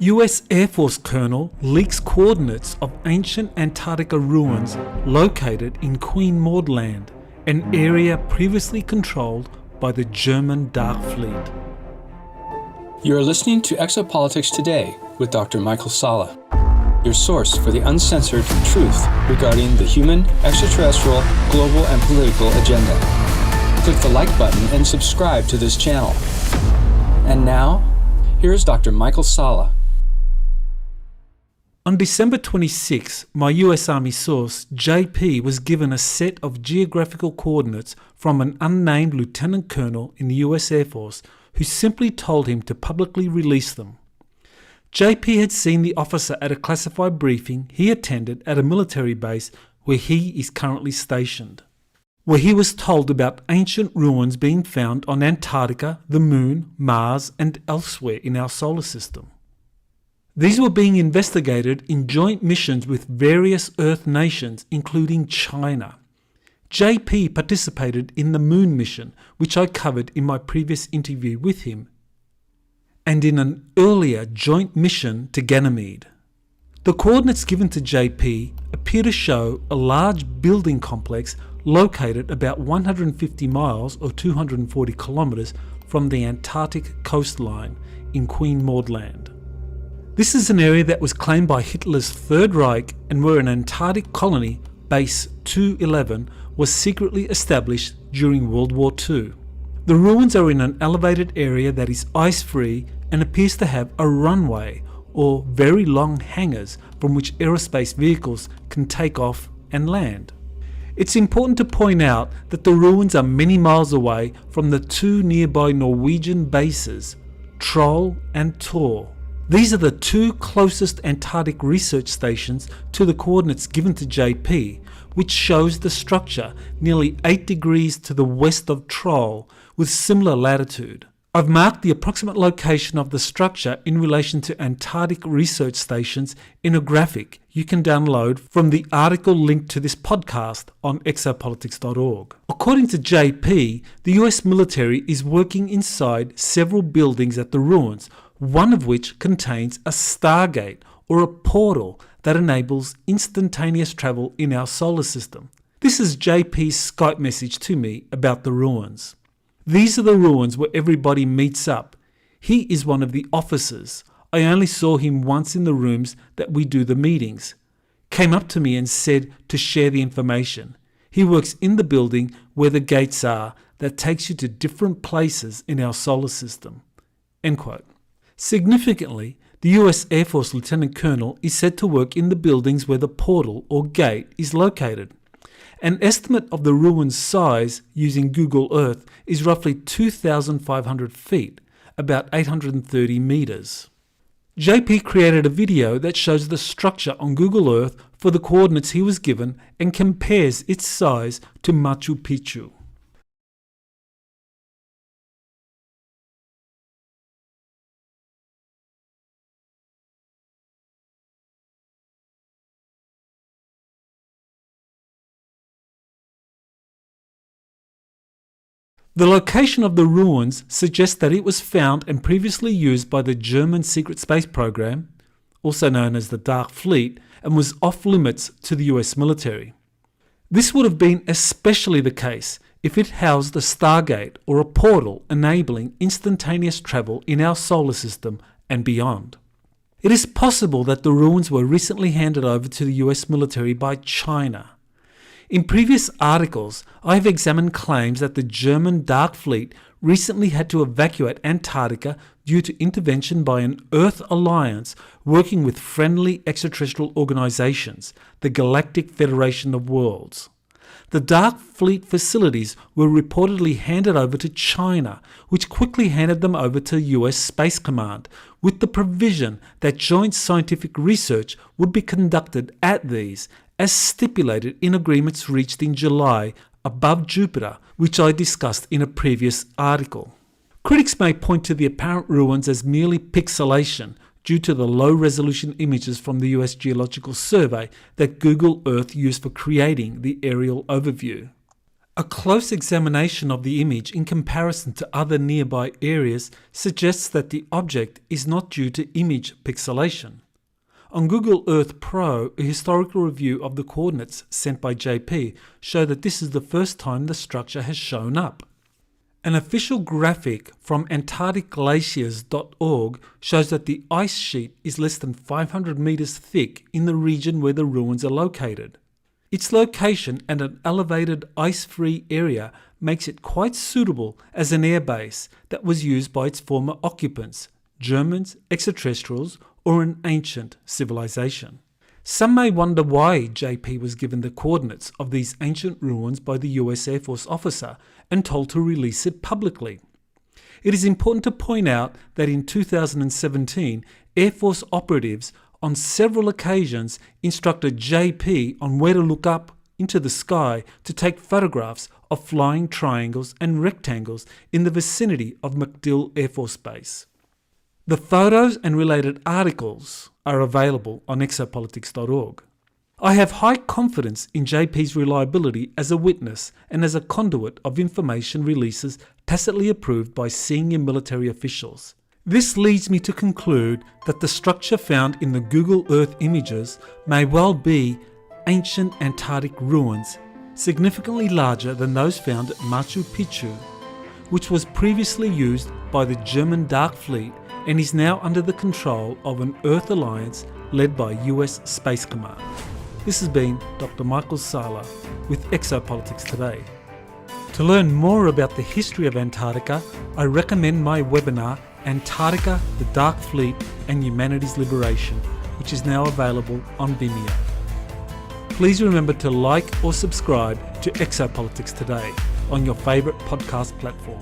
US Air Force Colonel leaks coordinates of ancient Antarctica ruins located in Queen Maud Land, an area previously controlled by the German Dark Fleet. You are listening to Exopolitics Today with Dr. Michael Salla, your source for the uncensored truth regarding the human, extraterrestrial, global, and political agenda. Click the like button and subscribe to this channel. And now, here's Dr. Michael Salla. On December 26, my US Army source, JP, was given a set of geographical coordinates from an unnamed lieutenant colonel in the US Air Force who simply told him to publicly release them. JP had seen the officer at a classified briefing he attended at a military base where he is currently stationed, where he was told about ancient ruins being found on Antarctica, the Moon, Mars, and elsewhere in our solar system. These were being investigated in joint missions with various Earth nations, including China. JP participated in the Moon mission, which I covered in my previous interview with him, and in an earlier joint mission to Ganymede. The coordinates given to JP appear to show a large building complex located about 150 miles or 240 kilometers from the Antarctic coastline in Queen Maud Land. This is an area that was claimed by Hitler's Third Reich and where an Antarctic colony, Base 211, was secretly established during World War II. The ruins are in an elevated area that is ice-free and appears to have a runway or very long hangars from which aerospace vehicles can take off and land. It's important to point out that the ruins are many miles away from the two nearby Norwegian bases, Troll and Tor. These are the two closest Antarctic research stations to the coordinates given to JP, which shows the structure nearly 8 degrees to the west of Troll with similar latitude. I've marked the approximate location of the structure in relation to Antarctic research stations in a graphic you can download from the article linked to this podcast on exopolitics.org. According to JP, the US military is working inside several buildings at the ruins, one of which contains a stargate or a portal that enables instantaneous travel in our solar system. This is JP's Skype message to me about the ruins. These are the ruins where everybody meets up. He is one of the officers. I only saw him once in the rooms that we do the meetings. Came up to me and said to share the information. He works in the building where the gates are that takes you to different places in our solar system. End quote. Significantly, the US Air Force Lieutenant Colonel is said to work in the buildings where the portal or gate is located. An estimate of the ruin's size using Google Earth is roughly 2,500 feet, about 830 meters. JP created a video that shows the structure on Google Earth for the coordinates he was given and compares its size to Machu Picchu. The location of the ruins suggests that it was found and previously used by the German secret space program, also known as the Dark Fleet, and was off limits to the US military. This would have been especially the case if it housed a stargate or a portal enabling instantaneous travel in our solar system and beyond. It is possible that the ruins were recently handed over to the US military by China. In previous articles, I have examined claims that the German Dark Fleet recently had to evacuate Antarctica due to intervention by an Earth alliance working with friendly extraterrestrial organizations, the Galactic Federation of Worlds. The Dark Fleet facilities were reportedly handed over to China, which quickly handed them over to US Space Command, with the provision that joint scientific research would be conducted at these, as stipulated in agreements reached in July above Jupiter, which I discussed in a previous article. Critics may point to the apparent ruins as merely pixelation due to the low-resolution images from the US Geological Survey that Google Earth used for creating the aerial overview. A close examination of the image in comparison to other nearby areas suggests that the object is not due to image pixelation. On Google Earth Pro, a historical review of the coordinates sent by JP show that this is the first time the structure has shown up. An official graphic from AntarcticGlaciers.org shows that the ice sheet is less than 500 meters thick in the region where the ruins are located. Its location at an elevated ice-free area makes it quite suitable as an airbase that was used by its former occupants, Germans, extraterrestrials, or an ancient civilization. Some may wonder why JP was given the coordinates of these ancient ruins by the US Air Force officer and told to release it publicly. It is important to point out that in 2017, Air Force operatives on several occasions instructed JP on where to look up into the sky to take photographs of flying triangles and rectangles in the vicinity of MacDill Air Force Base. The photos and related articles are available on exopolitics.org. I have high confidence in JP's reliability as a witness and as a conduit of information releases tacitly approved by senior military officials. This leads me to conclude that the structure found in the Google Earth images may well be ancient Antarctic ruins, significantly larger than those found at Machu Picchu, which was previously used by the German Dark Fleet and is now under the control of an Earth alliance led by US Space Command. This has been Dr. Michael Sala with Exopolitics Today. To learn more about the history of Antarctica, I recommend my webinar Antarctica, the Dark Fleet and Humanity's Liberation, which is now available on Vimeo. Please remember to like or subscribe to Exopolitics Today on your favourite podcast platform.